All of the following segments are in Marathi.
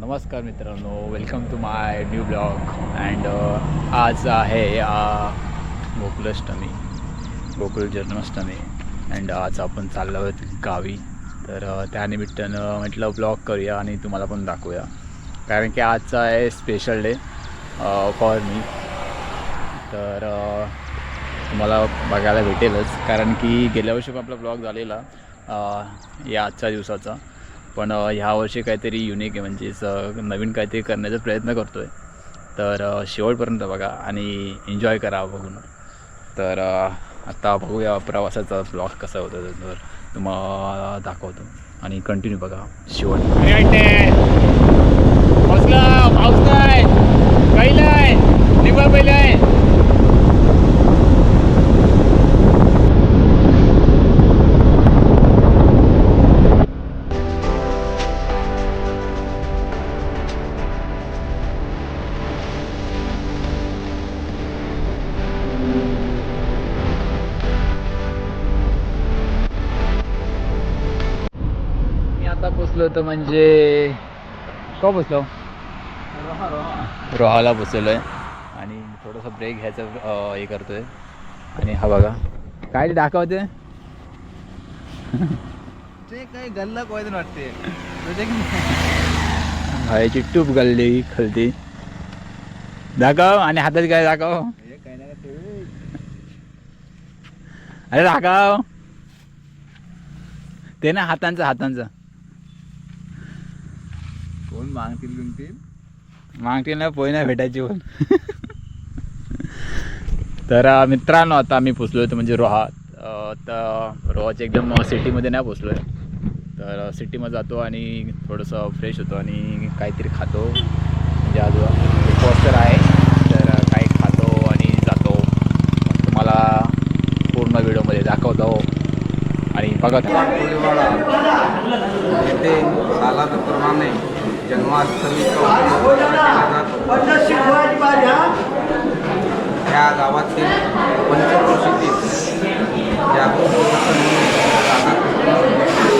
नमस्कार मित्रांनो, welcome to my new blog. And आज आहे गोकुळाष्टमी, गोकुळ जन्माष्टमी. अँड आज आपण चाललो आहोत गावी. तर त्यानिमित्तानं म्हटलं ब्लॉग करूया आणि तुम्हाला पण दाखवूया, कारण की आजचा आहे स्पेशल डे फॉर मी. तर तुम्हाला बघायला भेटेलच, कारण की गेल्या वर्षी पण आपला ब्लॉग झालेला या आजच्या दिवसाचा. पण ह्या वर्षी काहीतरी युनिक आहे, म्हणजेच नवीन काहीतरी करण्याचा प्रयत्न करतो आहे. तर शेवटपर्यंत बघा आणि एन्जॉय करा बघून. तर आता बघूया प्रवासाचा ब्लॉग कसा होता, तर तुम्हाला दाखवतो आणि कंटिन्यू बघा शेवट. पाऊस नाही पहिलं आहे, निबळ पहिलं आहे. आता पोचलो तर म्हणजे का पोचलो रोहाला पोचलो आहे आणि थोडंसं ब्रेक घ्यायचं हे करतो आहे. आणि हा बघा काय दाखवते ते काही गल्ला कोयदन वाटते ह्याची टूप गल्ली खलती दाखव. आणि हातात काय दाखव, अरे दाखव ते ना हातांचं कोण मागतील ना पोय नाही भेटायची पण. तर मित्रांनो आता आम्ही पोचलो आहे म्हणजे रोहा. तर रोहाच्या एकदम सिटीमध्ये नाही पोचलो आहे. तर सिटीमध्ये जातो आणि थोडंसं फ्रेश होतो आणि काहीतरी खातो. म्हणजे आज पोस्टर आहे तर काही खातो आणि जातो. तुम्हाला पूर्ण व्हिडिओमध्ये दाखवतो आणि बघा. येथे सालाप्रमाणे जन्माष्टमी या गावातील पंचक्रोशीतील जागृत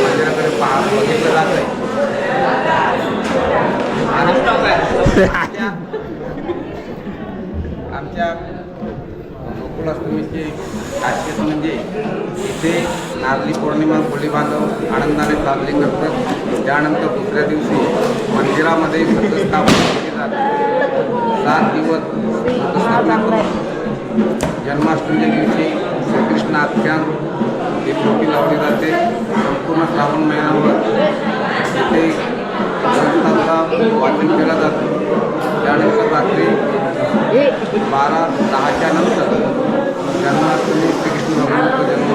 मंदिराकडे बघितलं जात आहे. आमच्या गोकुळाष्टमीची खासियत म्हणजे इथे नारळी पौर्णिमा होळी बांधव आनंदाने साजरी करतात. त्यानंतर दुसऱ्या दिवशी मंदिरामध्ये घटस्थापना केली जाते. 7 दिवस घटस्थापना करून जन्माष्टमीच्या दिवशी श्रीकृष्ण आख्यान दीपोटी लावली जाते. संपूर्ण श्रावण महिन्यावर इथे ग्रंथांचा वाचन केलं जातं. त्यानंतर रात्री 12-10च्या नंतर जन्माष्टमी श्रीकृष्ण भगवानाचा जन्म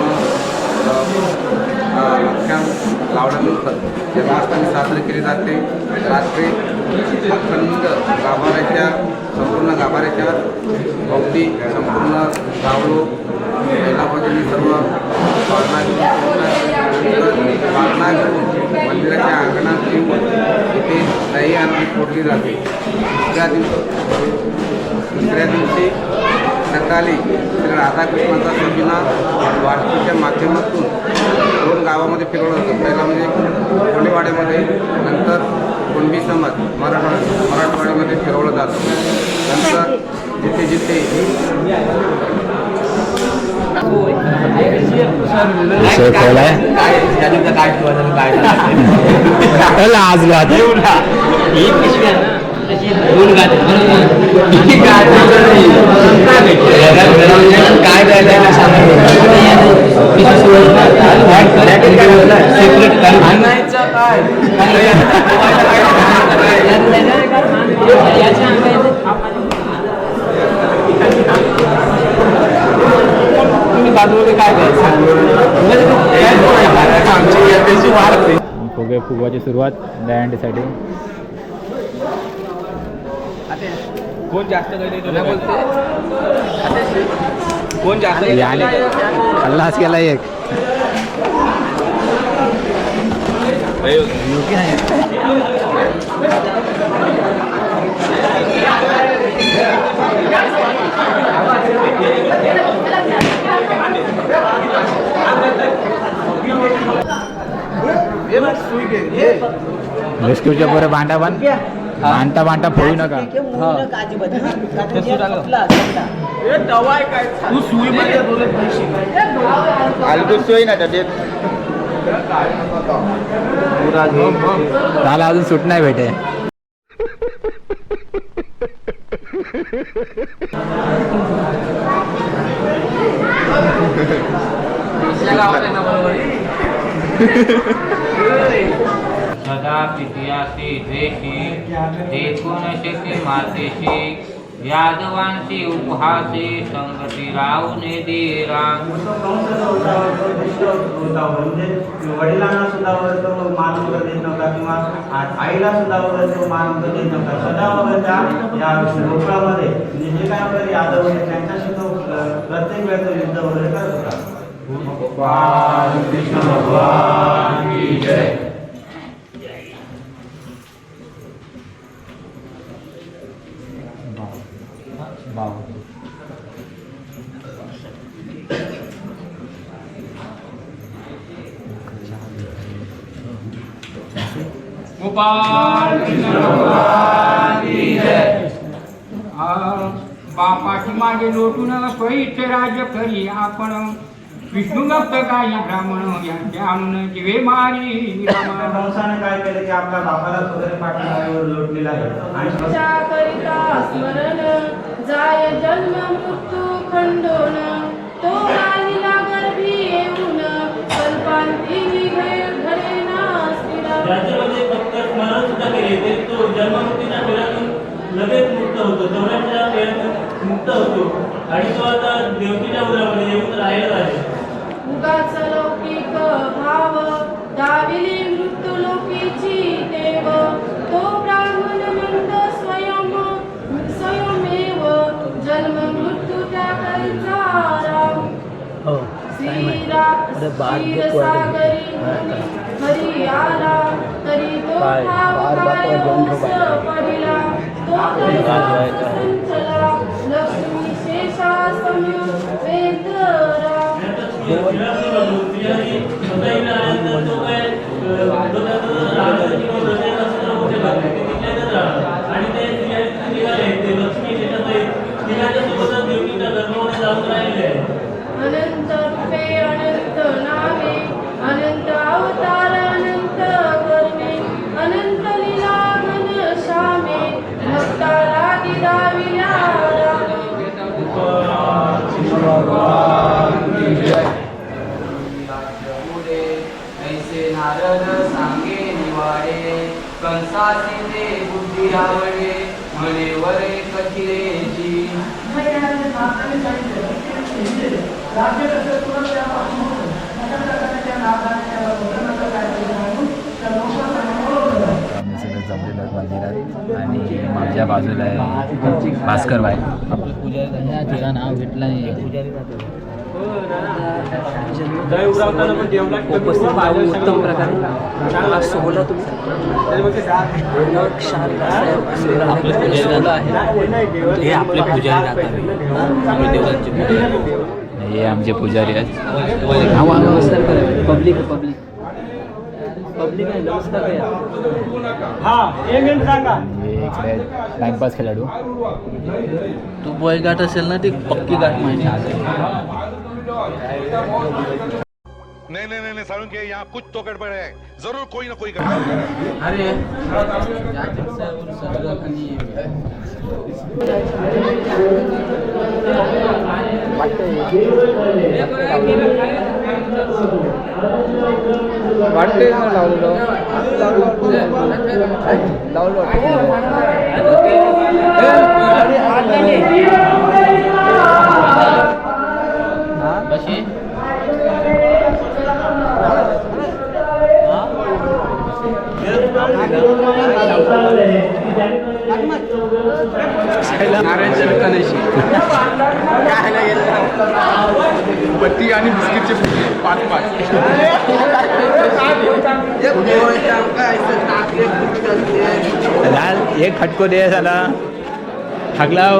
आख्यान लावल्यानंतर जन्माष्टमी साजरी केली जाते. रात्री अखंड संपूर्ण गाभाऱ्याच्या भोवती संपूर्ण गावलो महिलाभजनी सर्व पाळणा घेऊन मंदिराच्या अंगणात येऊन इथे दही आरती फोडली जाते. दुसऱ्या दिवशी सकाळी श्री राधाकृष्णाचा सबिना वास्तूच्या माध्यमातून 2 गावामध्ये फिरवलं होतं. पहिला म्हणजे कोंडेवाड्यामध्ये, नंतर कुणबी समाज मराठवाड्यामध्ये फिरवलं जातं. नंतर जिथे जिथे फुगवाची सुरुवात दहीहंडीसाठी. कोण जास्त बोलते कोण जास्त हल्लाच केला एक रेस्क्यूच्या बरं भांडा बांध मांडता मांडता फोडू नका. सोय ना त्याचे त्याला अजून सूट नाही भेटे. सदा पित्यासी द्वेषी देखून शके मातेशी यादवांशी उपहासी संगती रावणे देरा. वडिलांना सुद्धा वगैरे तो मान वगैरे देत नव्हता किंवा आईला सुद्धा वगैरे तो मान वगैरे देत नव्हता. सदा वगैरे त्या या गोकुळामध्ये म्हणजे जे काय वगैरे यादव होते त्यांच्याशी तो प्रत्येक वेळेस युद्ध वगैरे करत होता. कृष्ण भगवान की जय. गोपाल कृष्ण भगवान की जय. बापाची मागे लोटून स्वैच राज्य करी आपण विष्णू भक्त काही ब्राह्मण यांच्या आणून जीवे मारी. कंसाने काय केलं की आपल्या बापाला वगैरे पाठीमागेवर लोटलेला आहे आणि करिता स्मरण जाय जन्म मृत्यू खंडोन तो राहिला गर्भी येऊन कल्पांती घडे नास्तिला. राज्यामध्ये फक्त स्मरण सुद्धा केले ते तो जन्ममुक्तीच्या फेऱ्यातून लगेच मुक्त होतो. चौऱ्याच्या फेऱ्यातून मुक्त होतो आणि तो आता देवकीच्या उरामध्ये येऊन राहिला आहे. उगाच लौकिक भाव दाविली मृत्यू लोकीची देव तो ब्राह्मण मंद स्वयमेव जन्म मृत्यू त्या करिता राम. क्षीरसागरी हरी आला तरी तो ठाव काय हंस पडिला. तो संचला लक्ष्मी शेषासम्य वेदरा. आणि ते लक्ष्मी सोबतच देवकीच्या गर्भामध्ये जाऊन राहिले आहे. अनंत रूपे अनंत नामे अनंत अवतार अनंत कर्मे अनंत लीला घन श्यामे भक्ता लागी दाविला ऐसे नारद सांगे निवाडे कंसाचे ते बुद्धी आवडे म्हणे वरे कथिरेची. आम्ही सगळे जमलेलो आहोत मंदिरात आणि माझ्या बाजूला आहे भास्कर भाई. आपलं पुजारी नाव भेटलं नाही. उत्तम प्रकारे सोहळा आपले पुजारी दादा आहे. हे आपले पुजारी दादा आहे. देवरांचे पुजारी. हे आमचे पुजारी आहेत. नमस्कार करा. पब्लिक पब्लिक पब्लिक आहे. नमस्कार करा. हे इकडे टाइमपास खेळाडू. तू बॉय गाठ असेल ना ती पक्की गाठ माहिती आहे. नहीं नहीं नहीं सारुण के यहाँ कुछ तो गड़बड़ है. जरूर कोई ना कोई गड़बड़ है. अरे वाटते लावलेलो बत्ती आणि बिस्किटचे पाच पाच. एक खटको दे झाला थकलाव.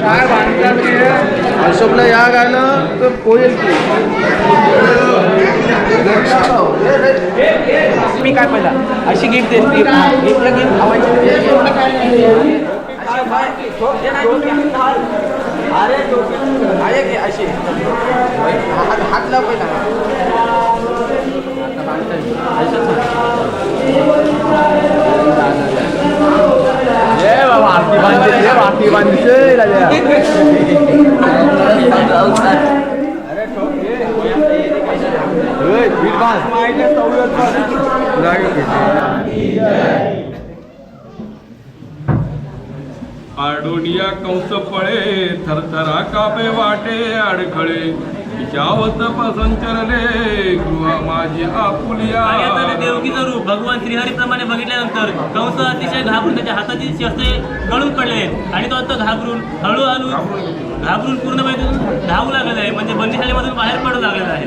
काय बांधतात अशोकला या गाणं तर होईल की मी काय पहिला अशी गिफ्ट देत गिफ्ट अशी हात लाव पहिला आरती बांधते आडोनिया कंस पळे थरथरा कापे वाटे अडखळे विचावत पसंचरले गृहा माझी आपुलिया. आणि आता ते देवकीचं रूप भगवान श्रीहरीप्रमाणे बघितल्यानंतर कंस अतिशय घाबरून त्याच्या हाताची शस्त्रे गळून पडले आणि तो आता घाबरून हळूहळू पूर्णपणे धावू लागलेला आहे, म्हणजे बंदिशालेमधून बाहेर पडू लागलेला आहे.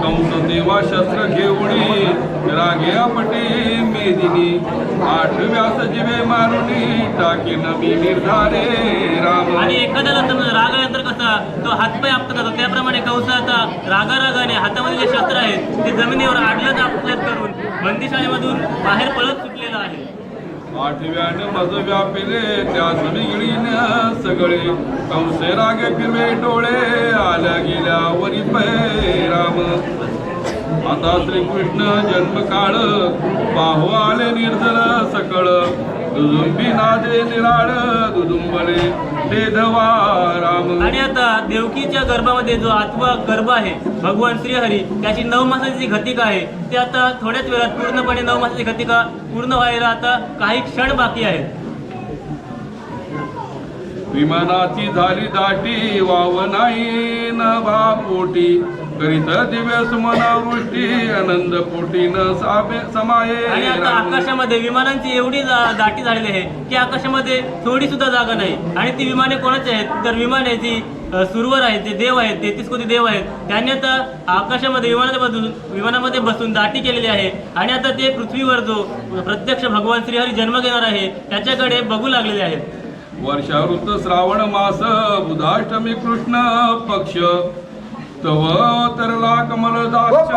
कंस देवा शस्त्र घेऊनी रागे आपटे मेदिनी आठव्यास जिवे मारुनी टाकेन मी निर्धारे राम. आणि एखाद्याला समजा राग आल्यानंतर कसा तो हातपाय आपटत जातो, त्याप्रमाणे कंस आता रागारागाने हातामध्ये जे शस्त्र आहेत ते जमिनीवर आडलत आपलत करून बंदिशालेमधून बाहेर पळत सुटलेला आहे. आठव्यानं मज व्यापिले त्या सगळीन सगळे कंसे रागे फिरवे डोळे आल्या गेल्या वरी पै राम. आता श्रीकृष्ण जन्मकाळ पाहू आले निर्जल सकळ दुदुंबी नादे निराळ दुदुंबले ते धवा राम. आणि आता देवकीच्या गर्भामध्ये जो आठवा गर्भ आहे भगवान श्रीहरी त्याची 9 मासाची जी घटिका आहे ती आता थोड्याच वेळात पूर्णपणे 9 मासाची घटिका पूर्ण व्हायला आता काही क्षण बाकी आहेत. विमानाची झाली दाटी वाव नाही न भापोटी करीत दिव्य सुमना वृष्टी आनंद पोटी न समाये. आणि आता आकाशामध्ये विमानांची एवढी दाटी झालेली आहे की आकाशामध्ये थोडी सुद्धा जागा नाही. आणि ती विमाने कोणाची आहेत तर विमाने जी सुरवर आहेत, जे देव आहेत, 33 कोटी देव आहेत, त्यांनी आता आकाशामध्ये विमानामध्ये बसून दाटी केलेली आहे. आणि आता ते पृथ्वीवर जो प्रत्यक्ष भगवान श्रीहरी जन्म घेणार आहे त्याच्याकडे बघू लागलेले आहेत. वर्षा ऋतू श्रावण मास बुधाष्टमी कृष्ण पक्ष तव तरला कमल दाक्ष.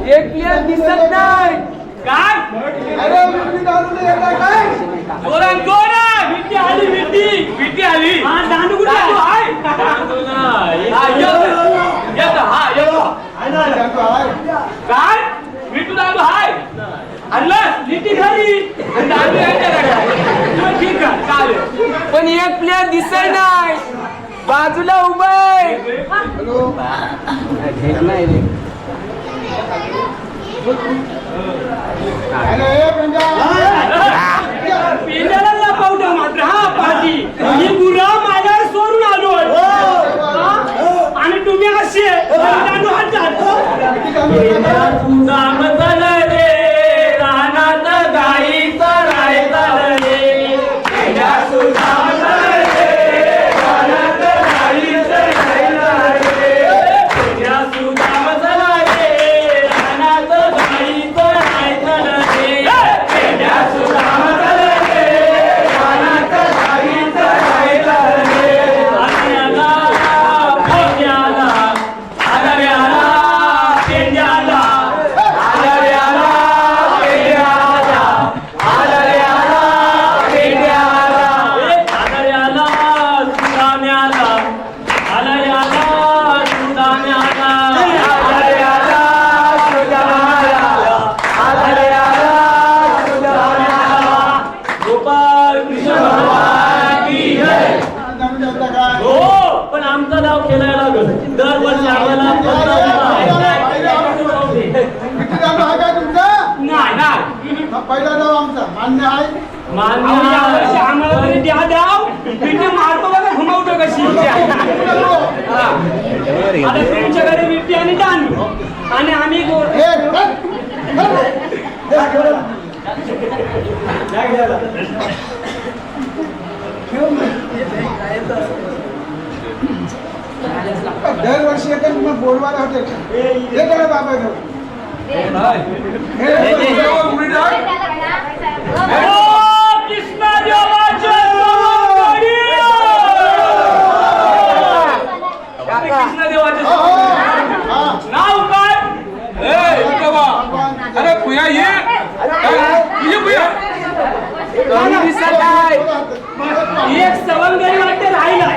एक प्लेयर दिसत नाही काय अरे जोरान जोरान विटी आली विटी आली हा दांडू कुठे आहे दांडू नाही हा येतो काय विटू दांडू हाय आणलं लिटी घरी आणि दांडू यांच्याकडे ठीक आहे चालेल पण एक प्लेयर दिसत नाही बाजूला उभा आहे पेंड्याला लपवलं मात्र हा पाठी मी बुरा माझ्यावर सोडून आलो आणि तुम्ही असे दांडू हातात रे रानात गाईचा रायचा रे पहिला डाव आमचा मान्य आहे मान्य आम्हाला तरी द्या डाव विटी मारतो बघा घुमवतो कशी आता तुमच्याकडे विटी आणि दांडू आणि आम्ही दरवर्षी येते मग बोलवायला हॉटेल हे करा बाबा घेऊन नाव काय अरे पुया ये एक सवंगडी वाटते राहिला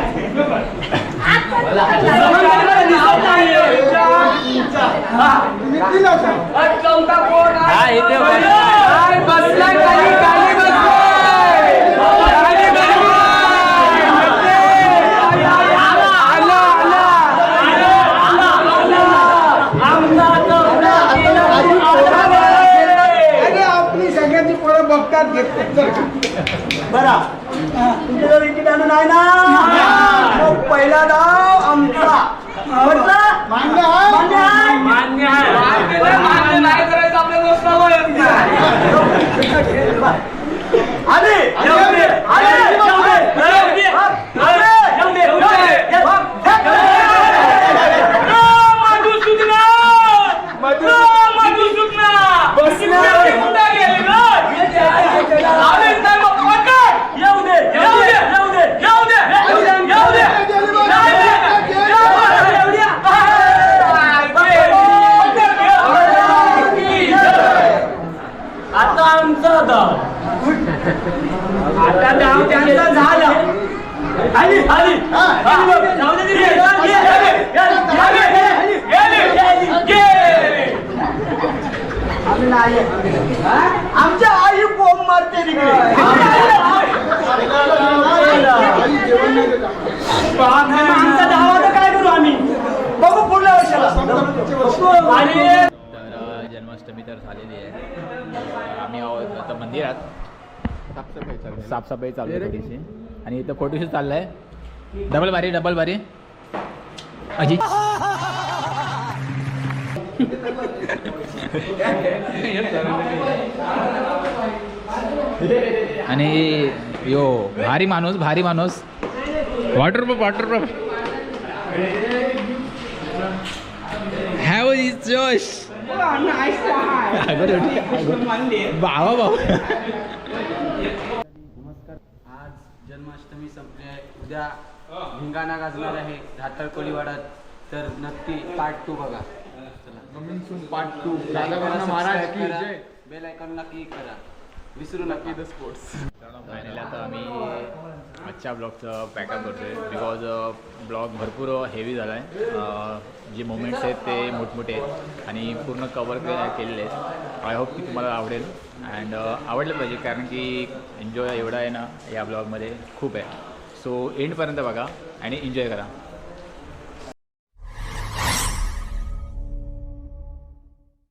चौथा कोण बसला खाली खाली आपली सगळ्यांची पोरं बघतात घेतात बरं तुमच्याजवळ विकेट आणून नाही ना मग पहिला डाव आमचा मान्य नाही करायचं आपल्या दोस्तावर आले आता आमचा डाव आता डाव त्यांचा झाला आली आली आमच्या आई बोंब मारते आमचा धावा काय करू आम्ही बघू पुढल्या वर्षाला तर जन्माष्टमी तर झालेली आहे. आम्ही आहोत आता मंदिरात. साफसफाई चालू आहे थोडीशी. आणि इथं फोटोशूट चाललाय. डबल बारी अजी आणि यो भारी माणूस वॉटरप्रूफ हॅव इज जोश बाबा आज जन्माष्टमी संपली आहे. उद्या धिंगाणा गाजणार आहे धातर कोळीवाड्यात. तर नक्की पार्ट 2 बघा. पार्ट 2 बेल आयकॉनला क्लिक करा. विसरू नका द स्पोर्ट्स. फायनली आता आम्ही आजच्या ब्लॉगचं पॅकअप करतो आहे. बिकॉज ब्लॉग भरपूर हेवी झाला आहे. जे मोमेंट्स आहेत ते मोठमोठे आहेत आणि पूर्ण कवर केलेले आहेत. आय होप की तुम्हाला आवडेल अँड आवडलं पाहिजे कारण की एन्जॉय एवढा आहे ना या ब्लॉगमध्ये खूप आहे. सो एंडपर्यंत बघा आणि एन्जॉय करा.